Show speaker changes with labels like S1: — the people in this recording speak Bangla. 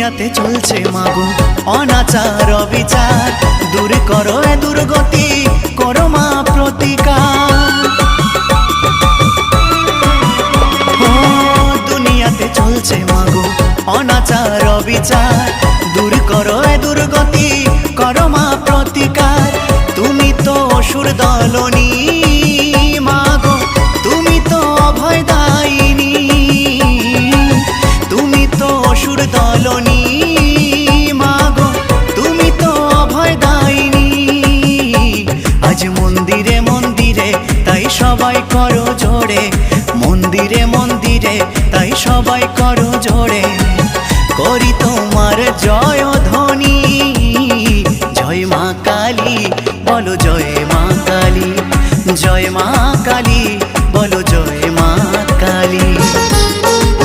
S1: দুনিয়াতে চলছে মাগো অনাচার অবিচার, দূর করো এ দুর্গতি, করো মা প্রতিকার। ও দুনিয়াতে চলছে মাগো অনাচার অবিচার, দূর করো এ দুর্গতি, করো মা প্রতিকার। তুমি তো অসুর দলনী মাগো, তুমি তো অভয় দায়িনী, তুমি তো অসুর দলনী মাগো, তুমি তো অভয় দায়িনী। আজ মন্দিরে মন্দিরে তাই সবাই করো জোড়ে, মন্দিরে মন্দিরে তাই সবাই করো জোড়ে, করি তোমার জয় ধ্বনি। জয় মা কালী, বলো জয় মা কালী, জয় মা কালী,